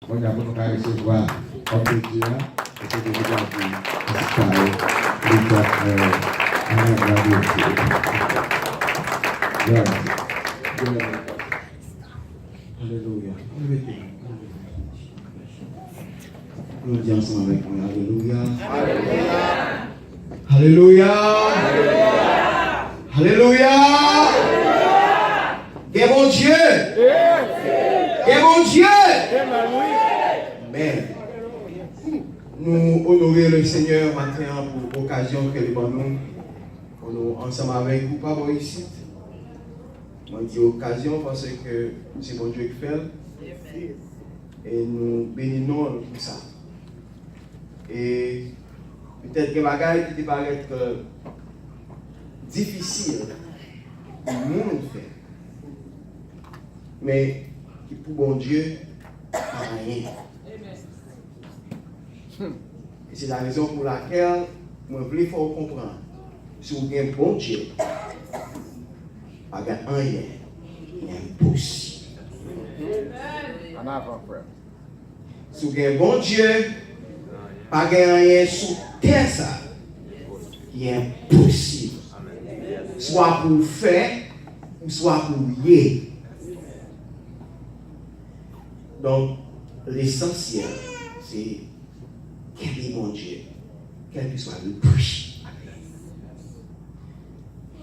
On a pour nous recevoir comme Dieu, et que vous avez Pascal, Richard, Alléluia. Nous disons ensemble avec moi. Alléluia. Alléluia. Alléluia. Que bon Dieu. Que bon Dieu. Amen. Nous honorer le Seigneur maintenant pour l'occasion que nous nous ensemble avec vous, pas ici. On dit occasion parce que c'est bon Dieu qui fait. Et nous bénissons tout ça. Et peut-être que bagaille qui paraît difficile, le monde fait. Mais qui pour bon Dieu, pas rien. Et c'est la raison pour laquelle moi je veux faut comprendre. Si vous avez un bon Dieu, pas rien, il est impossible. En avant, frère. Si vous avez un bon Dieu, pas rien sous terre ça, qui est impossible. Soit pour faire, ou soit pour y. Donc, l'essentiel, c'est quel est mon Dieu, quel que soit le prix.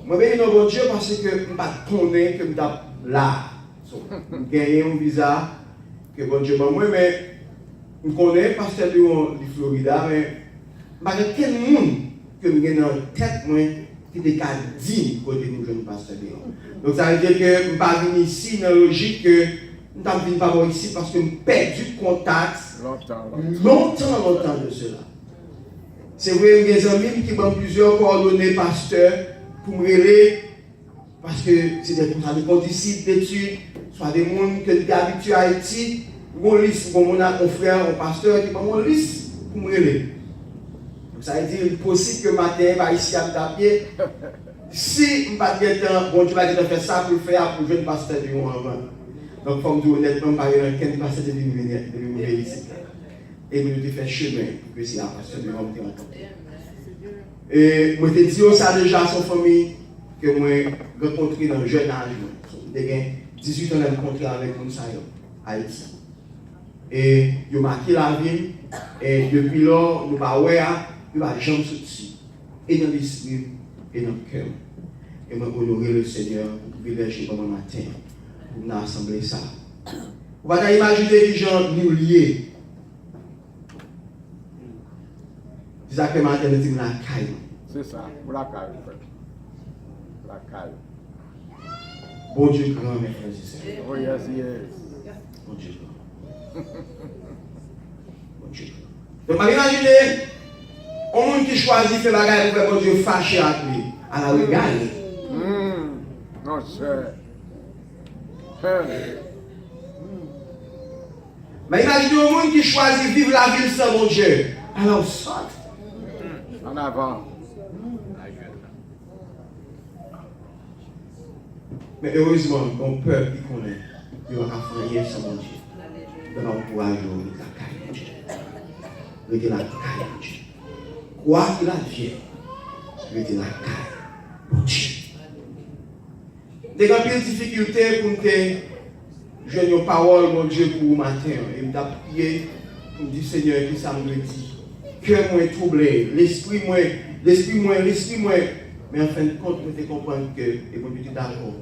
Moi, je bénis mon Dieu parce que je ne sais pas que je suis là. Je gagne un visa que bon Dieu m'a moi, mais je connais parce que je suis en Florida, mais je ne sais pas quel monde que je gagne dans la tête, moi, qui est digne côté nous jeunes pasteurs. Donc, ça veut dire que je ne suis pas venu ici dans la logique que je ne suis pas venu ici parce que je perdu le contact longtemps de cela. C'est vrai, mes amis qui m'ont plusieurs coordonnées pasteurs pour me relayer parce que c'est des conditions d'études, soit des gens qui sont habitués à Haïti, mon liste, mon frère, mon pasteur qui m'a mon liste pour me relayer. Donc ça veut dire qu'il est possible que matin, va ici à taper. Si je ne pas bon Dieu va faire ça pour faire pour jeune pasteur du moment. Donc, comme je dis honnêtement, par exemple, quel pasteur de venir ici. Et nous devons faire chemin pour que c'est un pasteur de l'homme qui entend. Et moi, je dis ça déjà à son famille que moi, j'ai rencontré dans le jeune âge. J'ai 18 ans de rencontrer avec nous, à Haïti. Et il a marqué la vie. Et depuis lors, nous ne il va jamais sortir. Et dans l'esprit, et dans le cœur. Et moi, honorer le Seigneur pour privilégier pendant le matin. Pour nous assembler ça. Vous allez imaginer les gens nous liés. C'est ça que matin, nous disons la caille. C'est ça, pour la caille, frère. La caille. Bon Dieu grand, mes frères et sœurs. Oh, yes, yes. Bon Dieu grand. Bon Dieu grand. Donc, imaginez, un monde qui choisit de faire la guerre pour faire bon Dieu fâché avec lui. À la regarder. Non, cher. Mais imaginez un monde qui choisit de vivre la vie sans mon Dieu. Alors, sorte. En avant. Mais heureusement, mon peuple qui connaît, il va faire rien sans mon Dieu. Il va encourager la caille de Dieu. Il va la caille de Dieu. Quoi qu'il advienne, il va la caille de Dieu. Des grandes difficultés pour nous jouer une parole, mon Dieu, pour le matin. Et je prié pour dire, Seigneur, qui ça me dit. Cœur moi troublé, l'esprit moi. Mais en fin de compte, nous te comprendre que, et vous êtes d'accord,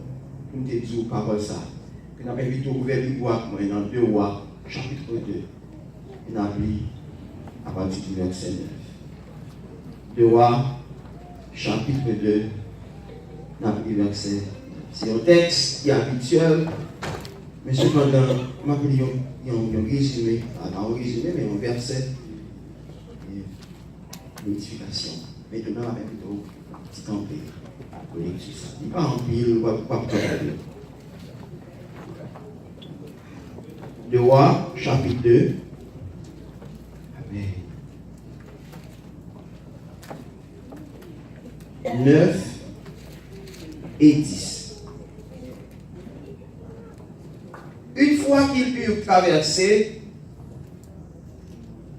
nous te disons parole ça. Que nous avons invité à ouvrir le bois, dans 2 Rois, chapitre 2. Et nous avons lu à partir du verset 9. 2 Rois, chapitre 2, nous avons lu verset 9. C'est un texte qui est habituel, mais cependant, je vais vous un résumé, pas un résumé, mais un verset d'édification. Maintenant, on va plutôt un petit empire pour lecture. Il n'y a pas un pile, pas de 2 Rois, chapitre 2. Amen. 9 et 10. Une fois qu'ils eurent traversé,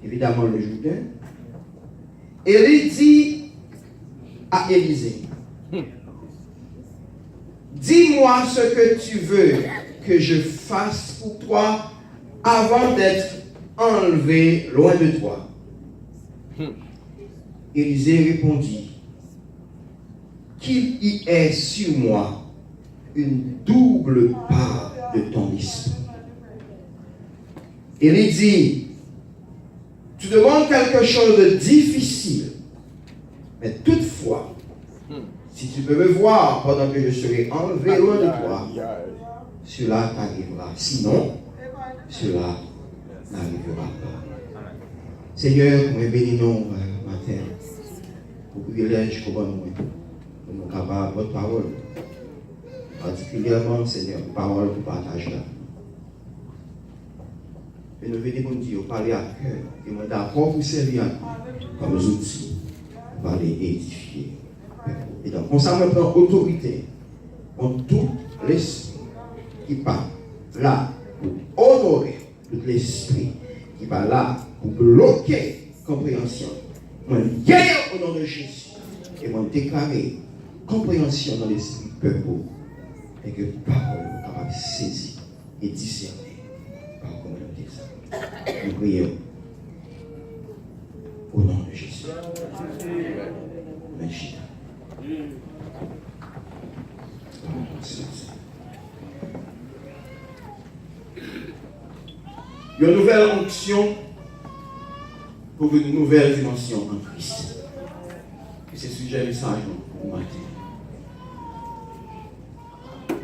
évidemment le Jourdain. Élie dit à Élisée, dis-moi ce que tu veux que je fasse pour toi avant d'être enlevé loin de toi. Élisée répondit, qu'il y ait sur moi une double part de ton esprit. Élie dit, tu demandes quelque chose de difficile, mais toutefois, si tu peux me voir pendant que je serai enlevé loin de toi, cela t'arrivera. Sinon, cela n'arrivera pas. Seigneur, nous bénissons matin pour privilège pour nous capables votre parole. Particulièrement, Seigneur, parole pour partager là. Et nous venons pour dire, parler à cœur, et nous d'accord pour servir comme outils, pour aller édifier. Et donc, on s'en prend autorité en tout l'esprit qui parle là pour honorer tout l'esprit qui va là pour bloquer compréhension. Moi, hier au nom de Jésus, et moi déclarer compréhension dans l'esprit peuple et que parole est capable de saisir et discerner par communauté ça. Nous prions au nom de Jésus. Merci. Une nouvelle onction pour une nouvelle dimension en Christ. Et c'est le sujet du message pour matin.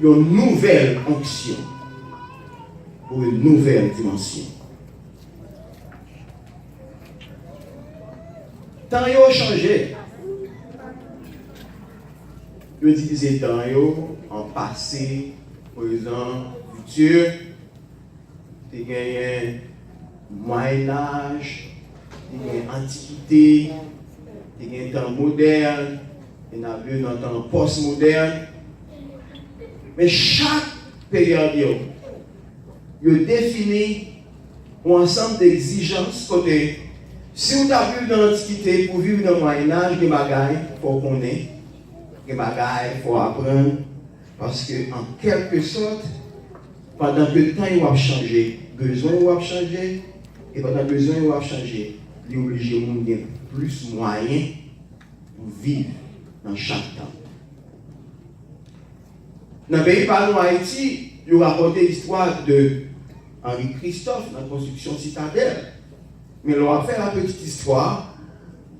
Une nouvelle onction pour une nouvelle dimension. Tant yo changé. Yo divisé tant yo en passé, présent, futur. Tu gagné Moyen-Âge, tu gagné Antiquité, tu gagné temps moderne, et n'a vu dans le temps post-moderne. Mais chaque période, il définit un ensemble d'exigences côté. Si vous avez vu dans l'Antiquité, pour vivre dans le Moyen-Âge, des bagailles, il faut connaître, des bagailles, il faut apprendre, parce que en quelque sorte, pendant que le temps il va changer, besoin il va changer, et pendant que besoin il va changer, il est obligé de avoir plus de moyens pour vivre dans chaque temps. Dans le pays par nous, Haïti, il a raconté l'histoire de Henri Christophe dans la construction citadelle. Mais on va faire la petite histoire.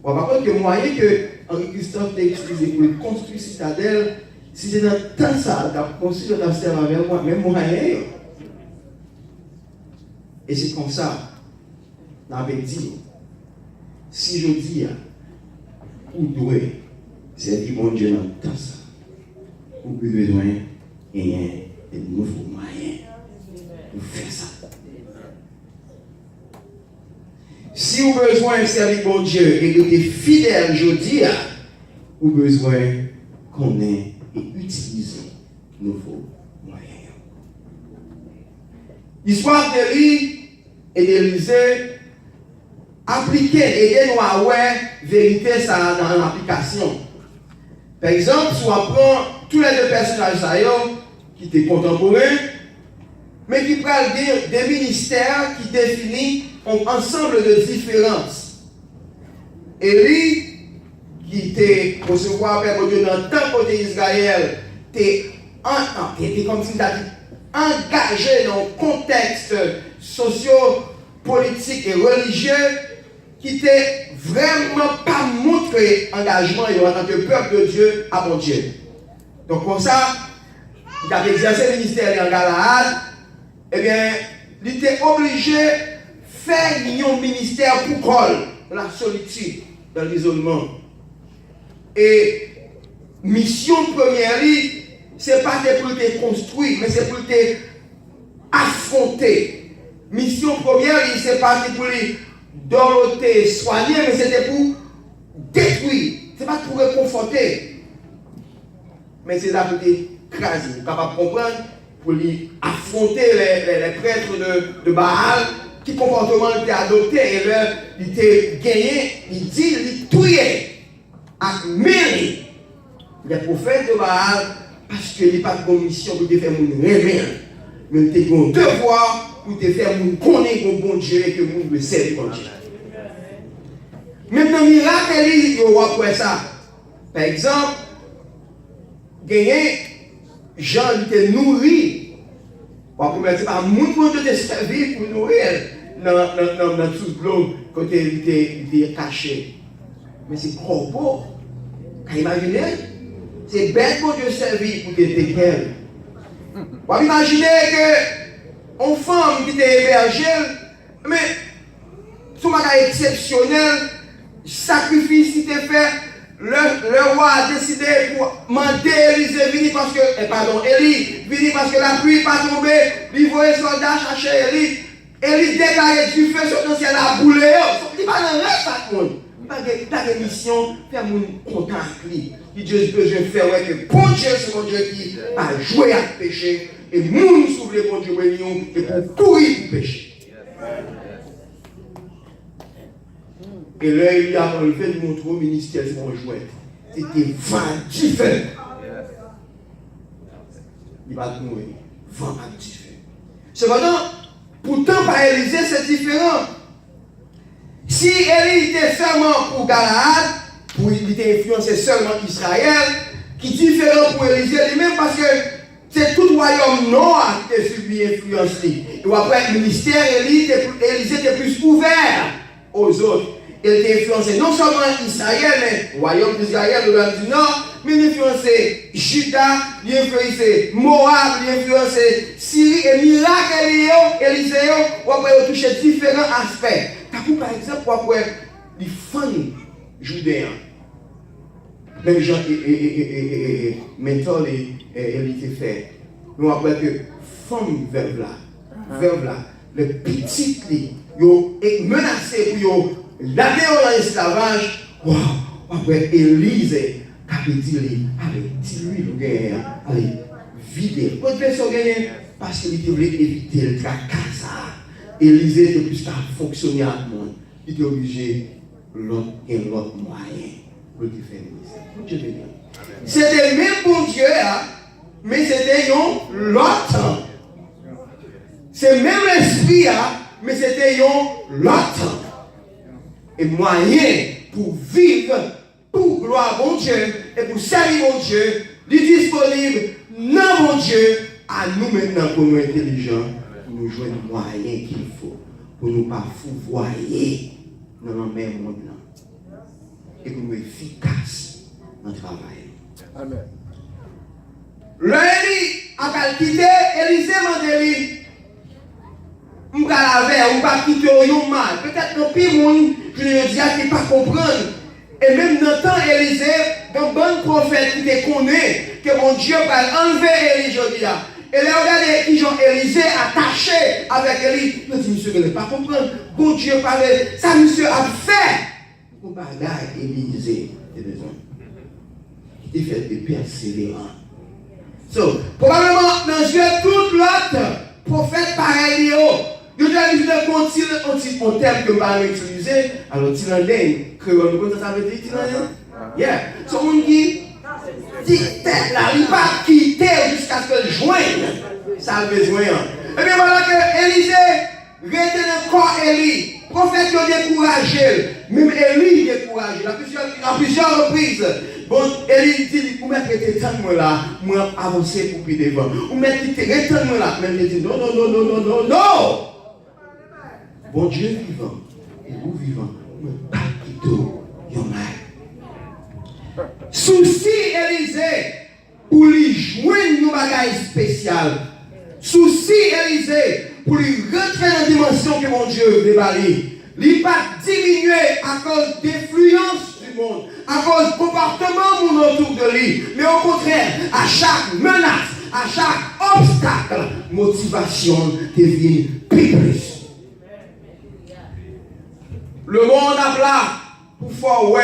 On va voir que le moyen que Henri Christophe a utilisé pour construire citadelle, si c'est dans le temps ça, il a construit un affaire avec moi, même moyen. Et c'est comme ça, on avait dit, si je dis, ou doit, c'est dit bon Dieu dans le temps ça, ou besoin gagner de nouveaux moyens pour faire ça. Si vous avez besoin de servir bon Dieu et de être fidèle, je dis, vous avez besoin qu'on ait et utiliser nouveaux moyens. L'histoire d'Élie et d'Élisée appliquer, aider-nous à voir vérité ça dans l'application. Par exemple, si on prend tous les deux personnages qui étaient contemporains, mais qui peuvent dire des ministères qui définissent un ensemble de différences. Élie, qui était recevoir par Dieu dans le temps côté Israël, était comme si il a dit engagé dans un contexte socio-politique et religieux qui n'était vraiment pas montré engagement en tant que peuple de Dieu à mon Dieu. Donc comme ça, il avait exercé le ministère en Galaad, eh bien, il était obligé de faire un ministère pour Paul, dans la solitude, dans l'isolement. Et mission première, ce n'est pas pour te construire, mais c'est pour te affronter. Mission première, ce n'est pas pour doroter, soigner, mais c'était pour détruire. Ce n'est pas pour réconforter. Mais c'est là pour t'écraser. Vous êtes capable de comprendre, pour lui affronter les prêtres de Baal, qui comportement il était adopté, et là, il était gagné, il dit, il tuait à mairie les prophètes de Baal, parce qu'il n'y a pas de bonne mission pour te faire mon rêver, mais il était un devoir pour te faire mon connaître mon bon Dieu et que mon le servir bon Dieu. Maintenant, miracle, il y a après ça. Par exemple, gagné, Jean était nourri. Pour mettre par monde pour te servir pour nourrir dans tout le globe côté il était caché. Mais c'est propos. Quand imaginez, c'est bête pour te servir pour te décaler. Vous imaginez que une femme qui était hébergée, mais tout est exceptionnel, sacrifice qui était fait. Le roi a décidé pour demander Élisée venir parce que, Élie, venir parce que la pluie n'est pas tombée, il voyait les soldats chercher Élie. Élie déclarait du feu sur le ciel à bouler. Il n'est pas dans le reste à tout le monde. Il n'a pas de mission, faire mon content avec lui. Il Dieu besoin de faire que bon Dieu, c'est mon Dieu qui a joué à péché. Et moun s'ouvre le bon Dieu et pour courir pour pécher. Et là, il a enlevé de montrer au ministère de mon jouet. C'était 20 différents. Il va mourir. 20 différents. Cependant, pourtant, par Élisée, c'est différent. Si Élie était seulement pour Galaad, pour il était influencé seulement Israël, qui est différent pour Élisée lui-même parce que c'est tout le royaume nord qui était subi influence. Et après, le ministère Élisée était plus ouvert aux autres. Il était influencé non seulement Israël, mais le royaume d'Israël, le royaume du Nord, mais il influencé Juda, il influencé Moab, il influencé Syrie, et miracle Élisée, ou après il touché différents aspects. Par exemple, ou après les femmes judéens, les gens et mentor il était fait. Nous après que femmes veuves là, les petites, ils ont menacé pour la guerre dans l'esclavage, wow, après Élisée, qui a dit, allez, dis-lui le guerre, allez, vider. Votre personne gagne parce qu'il voulait éviter le tracas. Élisée était plus qu'à fonctionner à tout le monde. Il était obligé l'autre moyen pour le faire. C'était le même bon Dieu, mais c'était l'autre. C'est le même esprit, mais c'était l'autre. Et moyen pour vivre, pour gloire à mon Dieu, et pour servir mon Dieu, il est disponible, non mon Dieu, à nous maintenant pour nous intelligents, pour nous jouer le moyen qu'il faut, pour nous pas fouvoyer dans le même monde, et pour nous efficaces dans le travail. Amen. L'Élie a quitté, Élisée m'a dit, on va laver, on va quitter au mal. Peut-être que le monde, je ne dis pas, qui ne pas comprendre. Et même dans le temps, Élisée, dans bon prophète qui te connaît, que mon Dieu va enlever Élie aujourd'hui. Et là, regardez qui Jean Élisée attaché avec Élie. Je dis, monsieur, je ne pas comprendre. Bon Dieu parlait, ça, monsieur a fait. Pour bagaille, Élisée, c'est besoin. Il fait des persévérants. So, probablement, dans Dieu, toute l'autre prophète pareil, il y a un terme que je vais utiliser. Alors, Tilandin, créole, ça veut dire Tilandin? Yeah. So, on dit, là, il va quitter jusqu'à ce qu'il joigne. Ça a besoin. Et bien voilà que Élisée reste dans le corps Élie. Prophète a découragé. Même Élie découragé. À plusieurs reprises. Bon, Élie dit, vous mettez temps là, moi avancer pour plus devant. Vous mettez temps là, même il dit, non. Bon Dieu vivant, et vous vivant, ne pas quitter your mind. Souci Élisée, pour lui joindre nos bagages spéciales. Souci Élisée, pour lui rentrer dans la dimension que mon Dieu veut balayer. Il va diminuer à cause d'influence du monde, à cause du comportement autour de lui. Mais au contraire, à chaque menace, à chaque obstacle, motivation devient plus. Le monde a plat pour faire ouais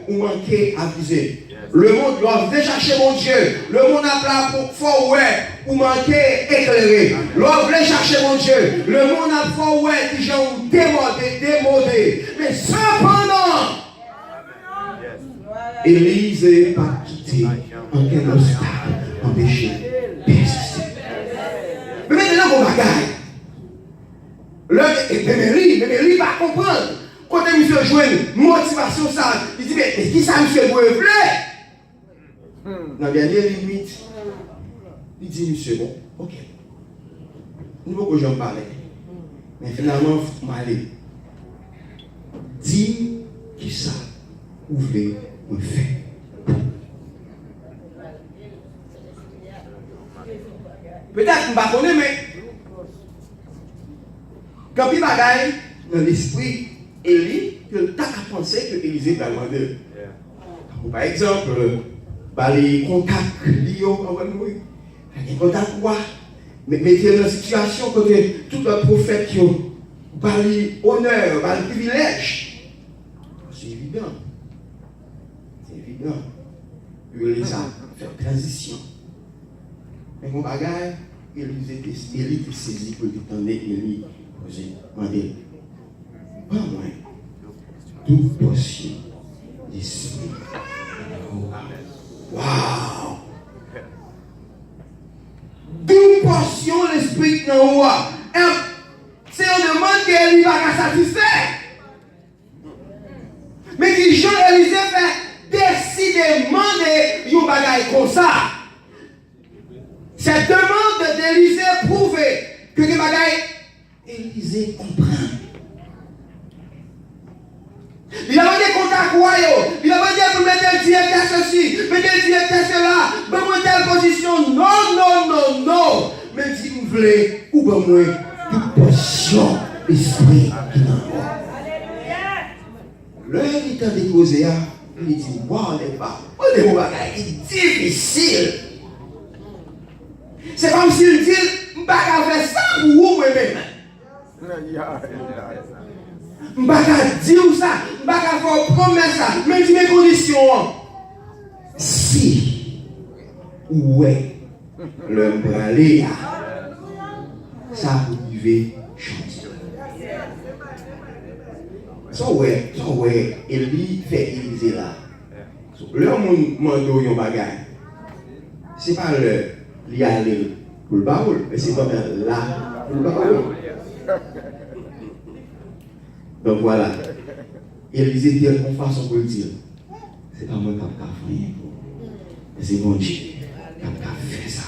ou manquer à viser. Le monde doit déjà chercher mon Dieu. Le monde a plat pour faire ouais ou manquer éclairé. L'on voulait chercher mon Dieu. Le monde a fait ouais, qui j'en démodé. Mais cependant, Élise n'est pas quitté en quel obstacle, en péché, persisté. Mais maintenant, mon bagaille. Mais il va comprendre. Quand monsieur joue une motivation, ça, il dit, mais qui ça, monsieur, vous voulez? Dans la dernière limite, il dit, monsieur, bon, ok. Nous ne pouvons pas en parler. Mais finalement, il faut m'aller. Dis qui ça, vous voulez me faire. Peut-être qu'on ne va pas connaître, mais quand il bagaille dans l'esprit, Élie, que tu as pensé que Élisée t'a demandé. Par exemple, les contacts liés les contacts quoi? Mettez dans une situation que tout le prophète qui a honneur, le privilège. C'est évident. C'est évident. Il a fait transition. Mais mon bagage, Élie était saisi pour l'étendre Élie. J'ai demandé, pas moins, toute portion d'esprit. Waouh! Toute portion l'esprit dans le roi. C'est un demande qu'Élie va satisfaire. Mais qui Jean-Élisée fait décidément de yon bagaille comme ça. Cette demande d'Élisée prouve que les bagailles Élisée comprend. Il a demandé contact royaux. Il a demandé pour mettre le directeur ceci, mettre le directeur cela, pour telle position. Non. Mais si vous voulez, ou bien moi, toute portion esprit qui n'en a. L'heure il t'a déposé, il dit, waouh, n'est pas. On est au bagage, c'est difficile. C'est comme s'il dit, je ne vais pas faire ça pour vous moi-même. Je ne vais pas dire ça, je ne vais pas faire promesse ça, même si mes conditions. Si, ouais, le bralé, ça vous devez changer. Ça ouais, Élie fait Élisée là. Le monde mando yon bagay. C'est pas le y aller pour le baoul, mais c'est comme là pour le baoul. Donc voilà. Élisée dit en façon pour le dire. C'est pas moi qui a fait rien pour. C'est mon Dieu qui a fait ça.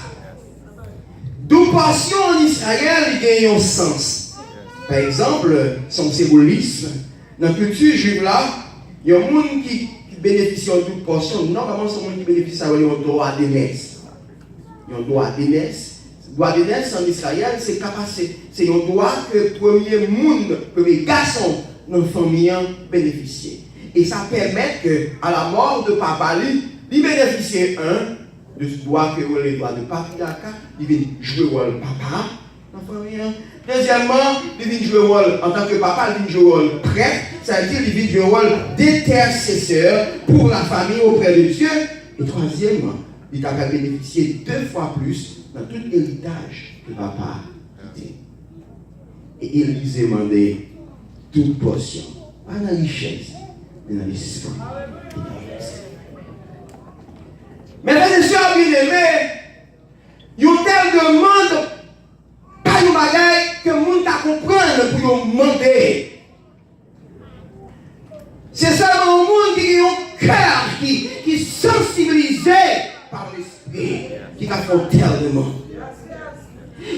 D'où passion en Israël, il gagne un sens. Par exemple, son symbolisme. Dans la culture juive là, il y a un monde qui bénéficie de toute portion. Normalement, c'est un monde qui bénéficie d'un droit d'aînesse. Il y a un droit d'aînesse. Le droit d'aînesse en Israël, c'est un droit que le premier garçon dans la famille bénéficie. Et ça permet qu'à la mort de papa, il bénéficie de ce droit que les droits de patriarcat, il vient jouer le rôle papa dans la famille. Deuxièmement, il vient jouer le rôle en tant que papa, il vient jouer le rôle prêtre, c'est-à-dire il vient jouer le rôle d'intercesseur pour la famille auprès de Dieu. Et troisièmement, il a bénéficié 2 fois plus dans tout héritage que papa a quitté. Et il lui a demandé toute portion, pas dans la richesse, mais dans l'esprit. Mais les sœurs bien-aimés, il y a une telle demande. Pas une bagaille que le monde a comprendre pour demander. C'est seulement le monde qui a un cœur qui est sensibilisé par l'esprit qui a fait telle demande.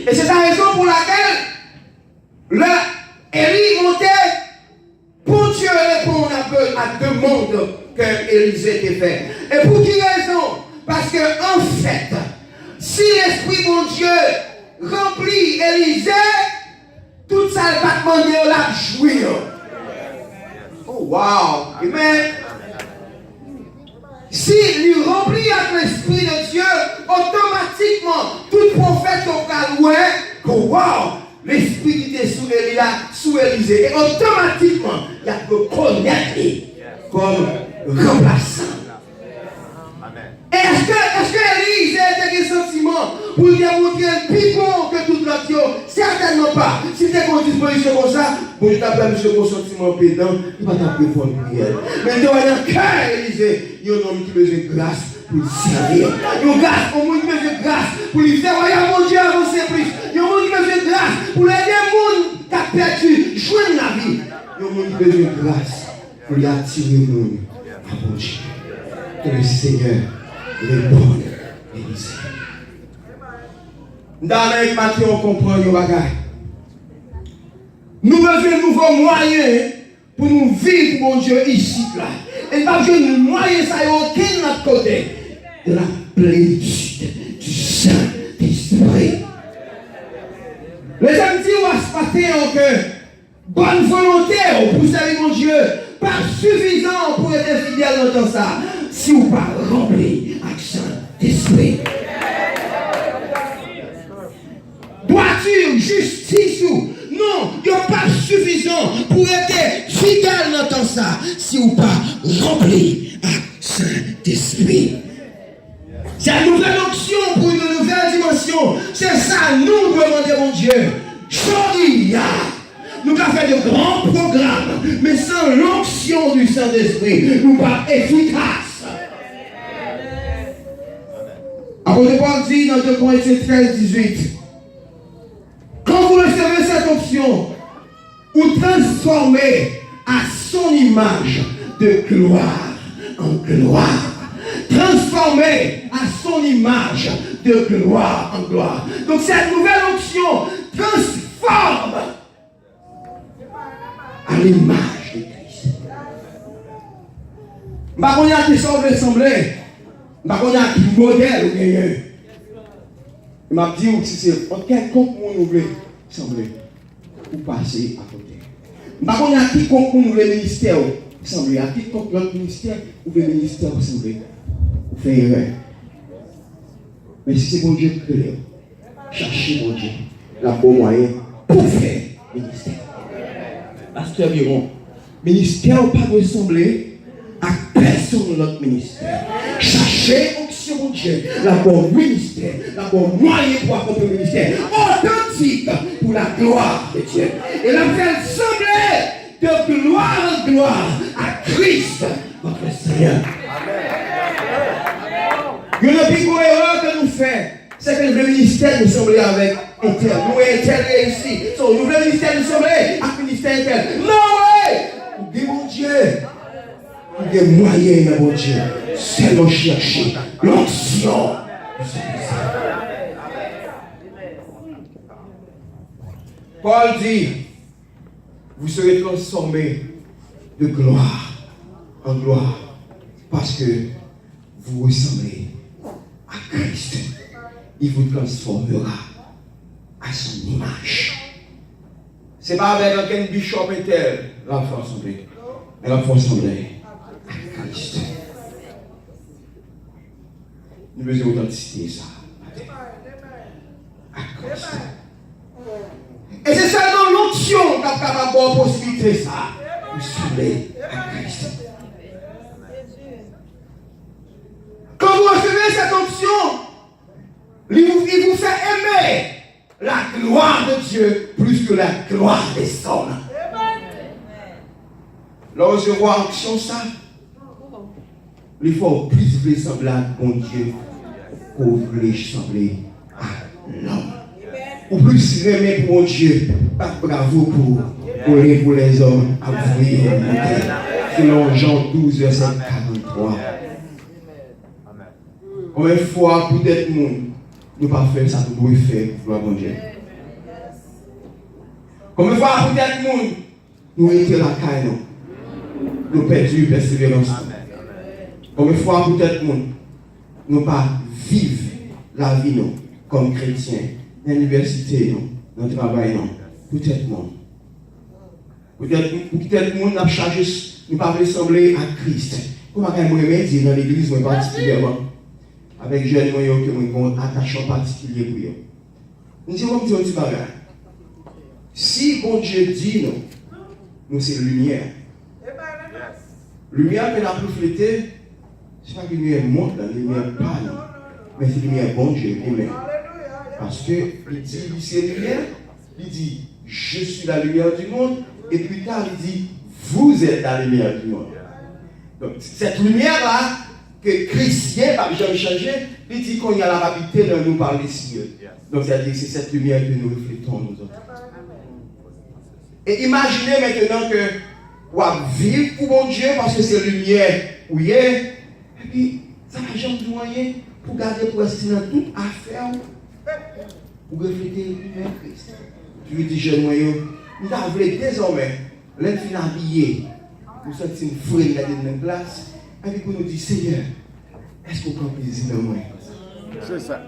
Et c'est la raison pour laquelle Élie montait pour Dieu répondre un peu à la demande que Élisée a fait. Et pour quelle raison? Parce que en fait, si l'esprit de Dieu remplit Élisée, tout ça va demander la jouir. Oh wow! Amen. Si il remplit avec l'esprit de Dieu, automatiquement, tout prophète au caloué, que wow! L'esprit qui était sous Élisée, et automatiquement, il a reconnaître comme remplaçant. Est-ce que Élisée a des sentiments pour démontrer un sentiment pédant, il va t'appeler pour une prière. Mais dans le cœur, Élisée, il y a un homme qui a besoin de grâce pour le servir. Il y a un homme qui a besoin de grâce pour lui faire voyage, mon Dieu, avancer plus. Il y a un homme qui a besoin de grâce pour aider les gens qui ont perdu, joindre la vie. Il y a un homme qui a besoin de grâce pour lui attirer le monde à mon Dieu. Que le Seigneur répond, Élisée. Dans avec Matthieu, on comprend le bagage. Nous avons besoin de nouveaux moyens pour nous vivre, mon Dieu, ici, là. Et pas besoin de moyens, ça y est, aucun de notre côté. De la plénitude du Saint-Esprit. Les amis disent, ce matin, que bonne volonté pour servir mon Dieu, pas suffisant pour être fidèle dans ça, si vous pas rempli avec Saint-Esprit. Droiture, justice, non, il n'y a pas suffisant pour être fidèle dans ça, si vous pas rempli avec Saint-Esprit. C'est une nouvelle option pour une nouvelle dimension. C'est ça, nous demandons, mon Dieu. Joli, nous avons fait de grands programmes, mais sans l'onction du Saint-Esprit, nous ne sommes pas efficaces. Apôtre Paul dit dans 2 Corinthiens 13, 18, quand vous recevez cette option, vous transformez à son image de gloire en gloire. Transformé à son image de gloire en gloire. Donc cette nouvelle option transforme à l'image de Christ. Je ne sais pas qui ça veut sembler. Je ne sais pas qui modèle ou bien. Je m'a dit si c'est quel compte vous voulez sembler ou passer à côté. Je ne sais pas qui compte vous voulez ministère sembler. À qui compte l'autre ministère ou le ministère sembler. Vous faites erreur. Mais si c'est bon Dieu que vous cherchez mon Dieu, la bon moyen pour faire ministère. Pasteur Biron, ministère n'a pas ressembler à personne de notre ministère. Cherchez onction mon Dieu, la bonne ministère, la bonne moyen pour accomplir le ministère authentique pour la gloire de Dieu. Et la faire sembler de gloire en gloire à Christ, notre Seigneur. Il y a une plus grande erreur que nous faisons, c'est que le ministère nous semblait avec Intel. Nous Intel ici. So, nous le ministère nous semblait avec le ministère Intel. Non, oui! Dis mon Dieu, il y a des moyens, mon Dieu. Seulement chercher l'onction. Paul dit, vous serez transformés de gloire en gloire parce que vous ressemblez à Christ. Il vous transformera à son image. Ce n'est pas avec un bishop et tel la force semblée. Mais la force semblée à Christ. Nous devons authenticité ça. À Christ. Et c'est seulement l'onction qui a capable de possibilité ça. Vous semblez à Christ. Quand vous recevez cette option, il vous fait aimer la gloire de Dieu plus que la gloire des hommes. Lorsque je vois option ça, il faut plus ressembler à mon Dieu pour ressembler à l'homme. Ou plus aimer pour mon Dieu, pas bravo pour les hommes à vous remonter. Selon Jean 12, verset 43. Combien de fois peut-être nous pas faire ça que nous faire pour mon Dieu? Combien de fois peut-être nous étions la caille, nous perdu persévérance. Combien de fois peut-être nous pas vivre la vie nous, comme chrétiens, dans l'université, dans le travail, peut-être Peut-être nous n'a chargé, nous pas ressembler à Christ. Comme moi dire dans l'église particulièrement. Avec jeunes qui ont un attachement particulier pour eux. Nous disons comme un petit bagage. Si bon Dieu dit nous c'est lumière. Lumière que nous avons reflétée, ce n'est pas que lumière monte, la lumière pas, mais c'est lumière bon Dieu lui-même. Parce que il dit c'est lumière, il dit je suis la lumière du monde, Et plus tard, il dit, vous êtes la lumière du monde. Donc, cette lumière-là, que chrétien va jamais changer, il dit qu'on y a la rapidité de nous par l'esprit. Donc, c'est-à-dire que c'est cette lumière que nous reflétons nous autres. Et imaginez maintenant que vous vivre pour mon Dieu parce que c'est lumière où il est. Et puis, ça va jamais de moyen pour garder pour rester dans toute affaire pour refléter le même Christ. Je lui dis, jeune moyen, nous avons désormais, l'infini habillé, nous sommes une frère dans la place, et puis nous dit, Seigneur, est-ce qu'on prend plaisir dans moi? C'est ça.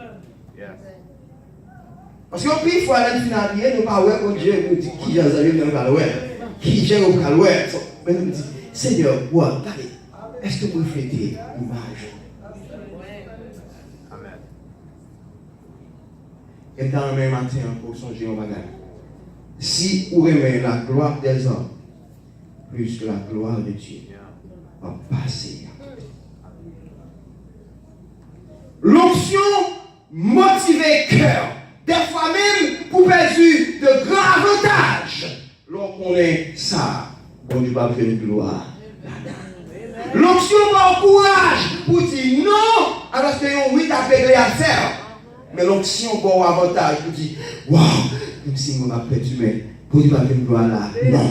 Parce que puis, il faut aller l'infini habillé, nous ne parlons pas de Dieu, nous dit, qui j'ai allé dans le calouer? Qui j'ai au calouer? Mais nous dit, Seigneur, regardez, est-ce que vous reflétez l'image? Amen. Et dans le même matin, pour songer au bagage. Si vous aimez la gloire des hommes, plus que la gloire de Dieu, va passer. L'onction motive cœur. Des fois même, pour perdre de grands avantages. Lorsqu'on est ça, bon Dieu va faire une gloire. L'onction m'encourage pour dire non, alors que oui, tu as fait à faire. Mais l'onction bon avantage pour dire waouh, même si on m'a perdu, mais pour dire que je dois là. Non.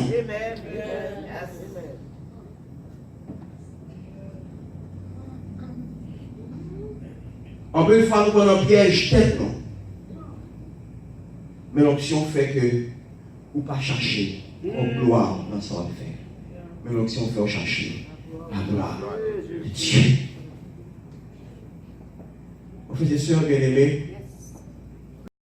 On peut faire nous prendre un piège tête, non. Mais l'onction fait que ou pas chercher en gloire dans ce qu'on fait. Mais l'onction fait chercher la gloire de Dieu. Frères et sœurs bien-aimés,